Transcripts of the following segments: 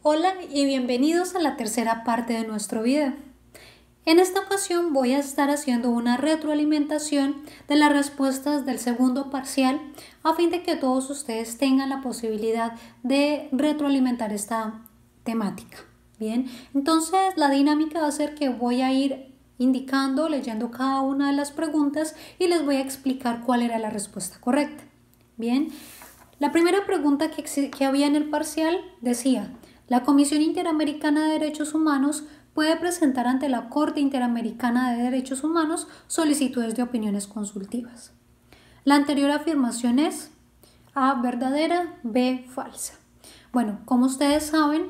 Hola y bienvenidos a la tercera parte de nuestro video. En esta ocasión voy a estar haciendo una retroalimentación de las respuestas del segundo parcial a fin de que todos ustedes tengan la posibilidad de retroalimentar esta temática. Bien, entonces la dinámica va a ser que voy a ir indicando, leyendo cada una de las preguntas y les voy a explicar cuál era la respuesta correcta. Bien, la primera pregunta que había en el parcial decía: la Comisión Interamericana de Derechos Humanos puede presentar ante la Corte Interamericana de Derechos Humanos solicitudes de opiniones consultivas. La anterior afirmación es A, verdadera, B, falsa. Bueno, como ustedes saben,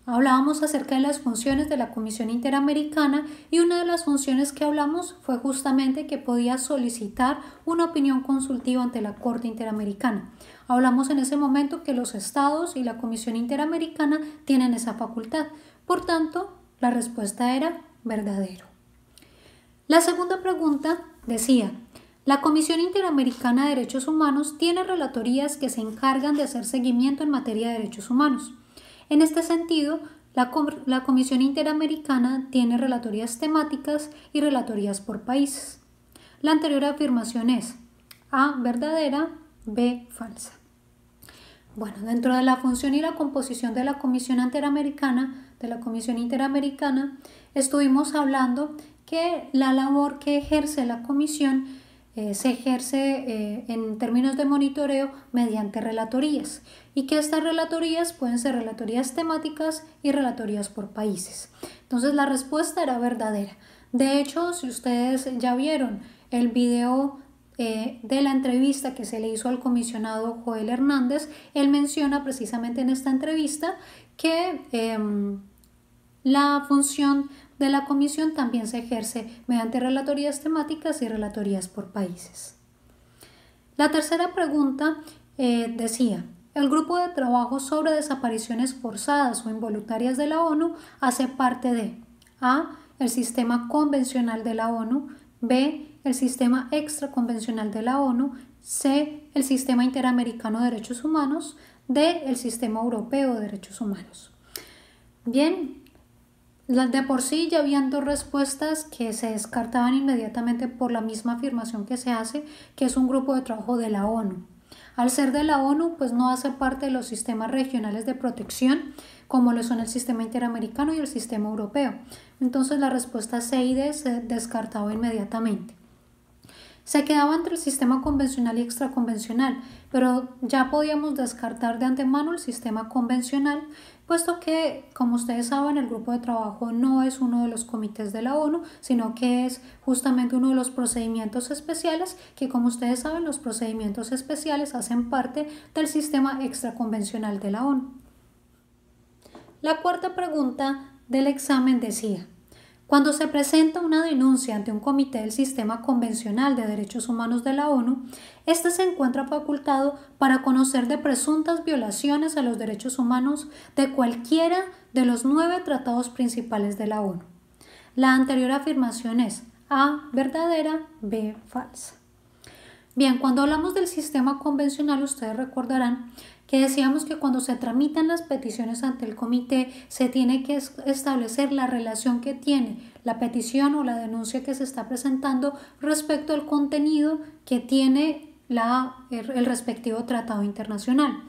hablábamos acerca de las funciones de la Comisión Interamericana y una de las funciones que hablamos fue justamente que podía solicitar una opinión consultiva ante la Corte Interamericana. Hablamos en ese momento que los estados y la Comisión Interamericana tienen esa facultad. Por tanto, la respuesta era verdadero. La segunda pregunta decía: la Comisión Interamericana de Derechos Humanos tiene relatorías que se encargan de hacer seguimiento en materia de derechos humanos. En este sentido, la Comisión Interamericana tiene relatorías temáticas y relatorías por países. La anterior afirmación es A, verdadera, B, falsa. Bueno, dentro de la función y la composición de la Comisión Interamericana, estuvimos hablando que la labor que ejerce la Comisión se ejerce en términos de monitoreo mediante relatorías y que estas relatorías pueden ser relatorías temáticas y relatorías por países. Entonces la respuesta era verdadera. De hecho, si ustedes ya vieron el video de la entrevista que se le hizo al comisionado Joel Hernández, él menciona precisamente en esta entrevista que la función de la comisión también se ejerce mediante relatorías temáticas y relatorías por países. La tercera pregunta decía: el grupo de trabajo sobre desapariciones forzadas o involuntarias de la ONU hace parte de A, el sistema convencional de la ONU, B, el sistema extraconvencional de la ONU, C, el sistema interamericano de derechos humanos, D, el sistema europeo de derechos humanos. Bien, de por sí ya habían dos respuestas que se descartaban inmediatamente por la misma afirmación que se hace, que es un grupo de trabajo de la ONU. Al ser de la ONU, pues no hace parte de los sistemas regionales de protección, como lo son el sistema interamericano y el sistema europeo. Entonces la respuesta C y D se descartaba inmediatamente. Se quedaba entre el sistema convencional y extraconvencional, pero ya podíamos descartar de antemano el sistema convencional, puesto que, como ustedes saben, el grupo de trabajo no es uno de los comités de la ONU, sino que es justamente uno de los procedimientos especiales, que como ustedes saben, los procedimientos especiales hacen parte del sistema extraconvencional de la ONU. La cuarta pregunta del examen decía: cuando se presenta una denuncia ante un comité del Sistema Convencional de Derechos Humanos de la ONU, éste se encuentra facultado para conocer de presuntas violaciones a los derechos humanos de cualquiera de los 9 tratados principales de la ONU. La anterior afirmación es A, verdadera, B, falsa. Bien, cuando hablamos del sistema convencional, ustedes recordarán que decíamos que cuando se tramitan las peticiones ante el comité se tiene que establecer la relación que tiene la petición o la denuncia que se está presentando respecto al contenido que tiene el respectivo tratado internacional.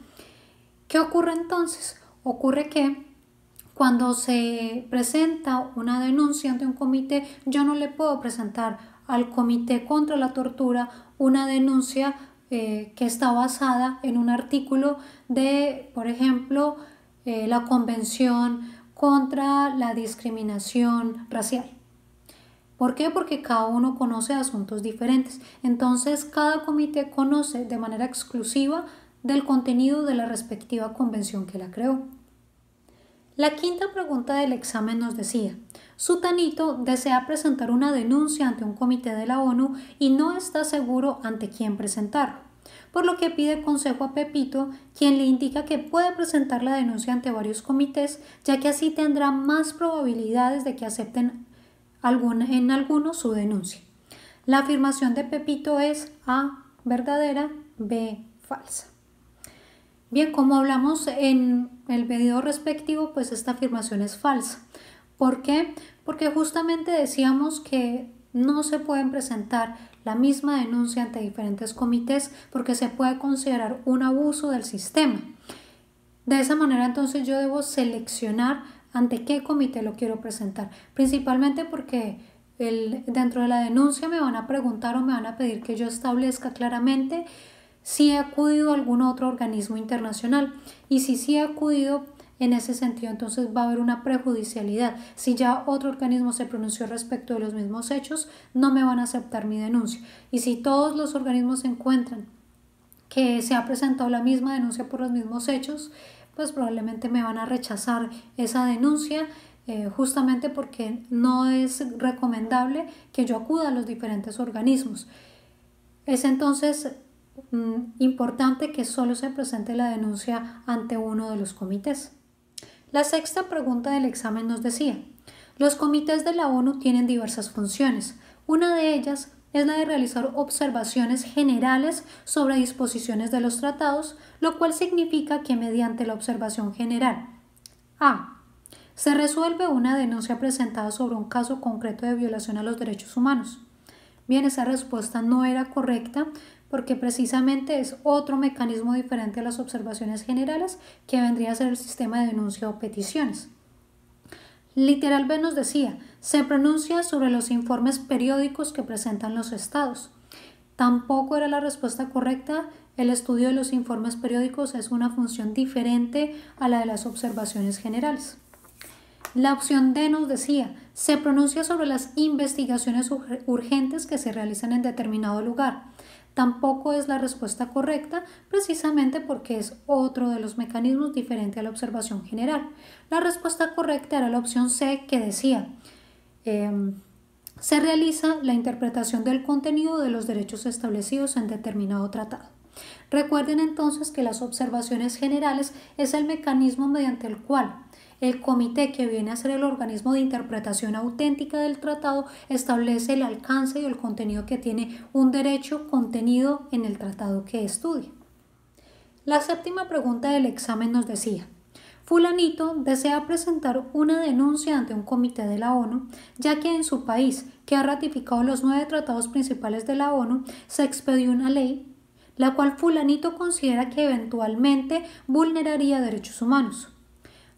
¿Qué ocurre entonces? Ocurre que cuando se presenta una denuncia ante un comité, yo no le puedo presentar al Comité contra la Tortura una denuncia que está basada en un artículo de, por ejemplo, la Convención contra la Discriminación Racial. ¿Por qué? Porque cada uno conoce asuntos diferentes. Entonces, cada comité conoce de manera exclusiva del contenido de la respectiva convención que la creó. La quinta pregunta del examen nos decía: Sutanito desea presentar una denuncia ante un comité de la ONU y no está seguro ante quién presentarlo, por lo que pide consejo a Pepito, quien le indica que puede presentar la denuncia ante varios comités, ya que así tendrá más probabilidades de que acepten en alguno su denuncia. La afirmación de Pepito es A, verdadera, B, falsa. Bien, como hablamos en el video respectivo, pues esta afirmación es falsa. ¿Por qué? Porque justamente decíamos que no se pueden presentar la misma denuncia ante diferentes comités porque se puede considerar un abuso del sistema. De esa manera, entonces, yo debo seleccionar ante qué comité lo quiero presentar, principalmente porque dentro de la denuncia me van a preguntar o me van a pedir que yo establezca claramente si he acudido a algún otro organismo internacional, y si sí he acudido en ese sentido, entonces va a haber una prejudicialidad. Si ya otro organismo se pronunció respecto de los mismos hechos, no me van a aceptar mi denuncia, y si todos los organismos encuentran que se ha presentado la misma denuncia por los mismos hechos, pues probablemente me van a rechazar esa denuncia, justamente porque no es recomendable que yo acuda a los diferentes organismos. Es entonces importante que solo se presente la denuncia ante uno de los comités. La sexta pregunta del examen nos decía: los comités de la ONU tienen diversas funciones. Una de ellas es la de realizar observaciones generales sobre disposiciones de los tratados, lo cual significa que mediante la observación general a. Se resuelve una denuncia presentada sobre un caso concreto de violación a los derechos humanos. Bien, esa respuesta no era correcta porque precisamente es otro mecanismo diferente a las observaciones generales, que vendría a ser el sistema de denuncia o peticiones. Literal B nos decía: se pronuncia sobre los informes periódicos que presentan los estados. Tampoco era la respuesta correcta. El estudio de los informes periódicos es una función diferente a la de las observaciones generales. La opción D nos decía: se pronuncia sobre las investigaciones urgentes que se realizan en determinado lugar. Tampoco es la respuesta correcta, precisamente porque es otro de los mecanismos diferente a la observación general. La respuesta correcta era la opción C, que decía: se realiza la interpretación del contenido de los derechos establecidos en determinado tratado. Recuerden entonces que las observaciones generales es el mecanismo mediante el cual el comité, que viene a ser el organismo de interpretación auténtica del tratado, establece el alcance y el contenido que tiene un derecho contenido en el tratado que estudia. La séptima pregunta del examen nos decía: fulanito desea presentar una denuncia ante un comité de la ONU, ya que en su país, que ha ratificado los 9 tratados principales de la ONU, se expedió una ley la cual fulanito considera que eventualmente vulneraría derechos humanos.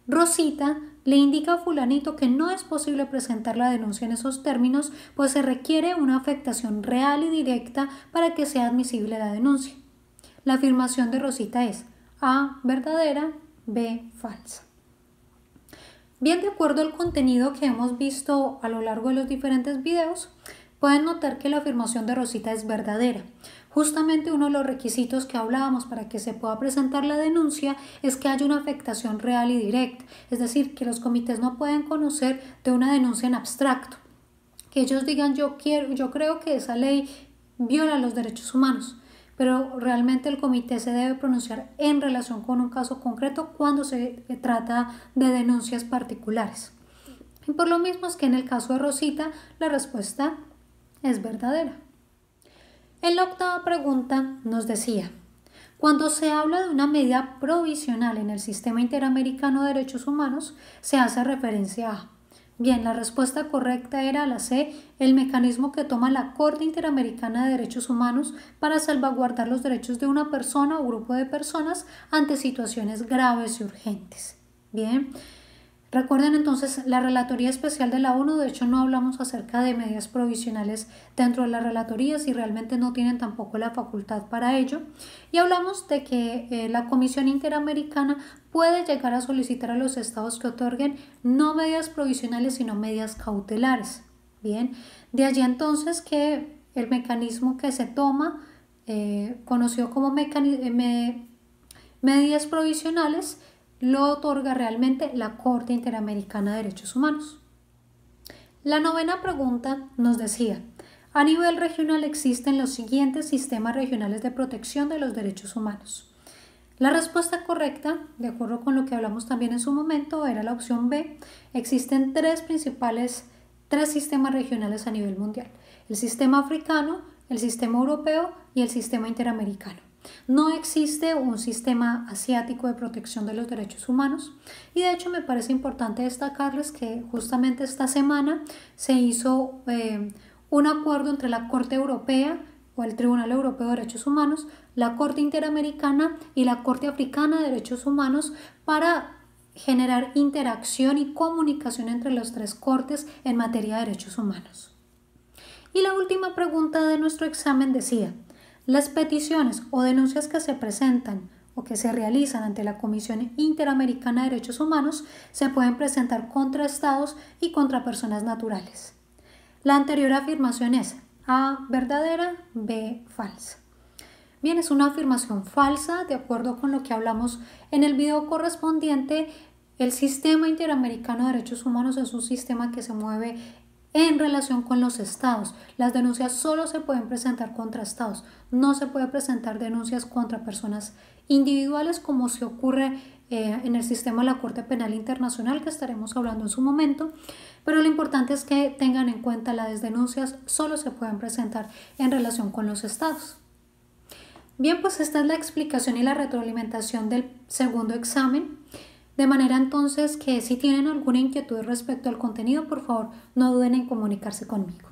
Rosita le indica a fulanito que no es posible presentar la denuncia en esos términos, pues se requiere una afectación real y directa para que sea admisible la denuncia. La afirmación de Rosita es A, verdadera, B, falsa. Bien, de acuerdo al contenido que hemos visto a lo largo de los diferentes videos, pueden notar que la afirmación de Rosita es verdadera. Justamente uno de los requisitos que hablábamos para que se pueda presentar la denuncia es que haya una afectación real y directa, es decir, que los comités no pueden conocer de una denuncia en abstracto, que ellos digan yo creo que esa ley viola los derechos humanos, pero realmente el comité se debe pronunciar en relación con un caso concreto cuando se trata de denuncias particulares. Y por lo mismo es que en el caso de Rosita la respuesta es verdadera. En la octava pregunta nos decía: cuando se habla de una medida provisional en el Sistema Interamericano de Derechos Humanos, se hace referencia a. Bien, la respuesta correcta era la C, el mecanismo que toma la Corte Interamericana de Derechos Humanos para salvaguardar los derechos de una persona o grupo de personas ante situaciones graves y urgentes. Bien. Recuerden entonces la Relatoría Especial de la ONU. De hecho, no hablamos acerca de medidas provisionales dentro de las relatorías y realmente no tienen tampoco la facultad para ello. Y hablamos de que la Comisión Interamericana puede llegar a solicitar a los estados que otorguen no medidas provisionales sino medidas cautelares. Bien, de allí entonces que el mecanismo que se toma, conocido como medidas provisionales, lo otorga realmente la Corte Interamericana de Derechos Humanos. La novena pregunta nos decía: a nivel regional existen los siguientes sistemas regionales de protección de los derechos humanos. La respuesta correcta, de acuerdo con lo que hablamos también en su momento, era la opción B. Existen tres sistemas regionales a nivel mundial: el sistema africano, el sistema europeo y el sistema interamericano. No existe un sistema asiático de protección de los derechos humanos y de hecho me parece importante destacarles que justamente esta semana se hizo un acuerdo entre la Corte Europea o el Tribunal Europeo de Derechos Humanos, la Corte Interamericana y la Corte Africana de Derechos Humanos para generar interacción y comunicación entre las tres cortes en materia de derechos humanos. Y la última pregunta de nuestro examen decía: las peticiones o denuncias que se presentan o que se realizan ante la Comisión Interamericana de Derechos Humanos se pueden presentar contra estados y contra personas naturales. La anterior afirmación es A, verdadera, B, falsa. Bien, es una afirmación falsa, de acuerdo con lo que hablamos en el video correspondiente. El sistema interamericano de derechos humanos es un sistema que se mueve en relación con los estados. Las denuncias solo se pueden presentar contra estados, no se puede presentar denuncias contra personas individuales como se ocurre en el sistema de la Corte Penal Internacional, que estaremos hablando en su momento, pero lo importante es que tengan en cuenta las denuncias solo se pueden presentar en relación con los estados. Bien, pues esta es la explicación y la retroalimentación del segundo examen. De manera entonces que si tienen alguna inquietud respecto al contenido, por favor no duden en comunicarse conmigo.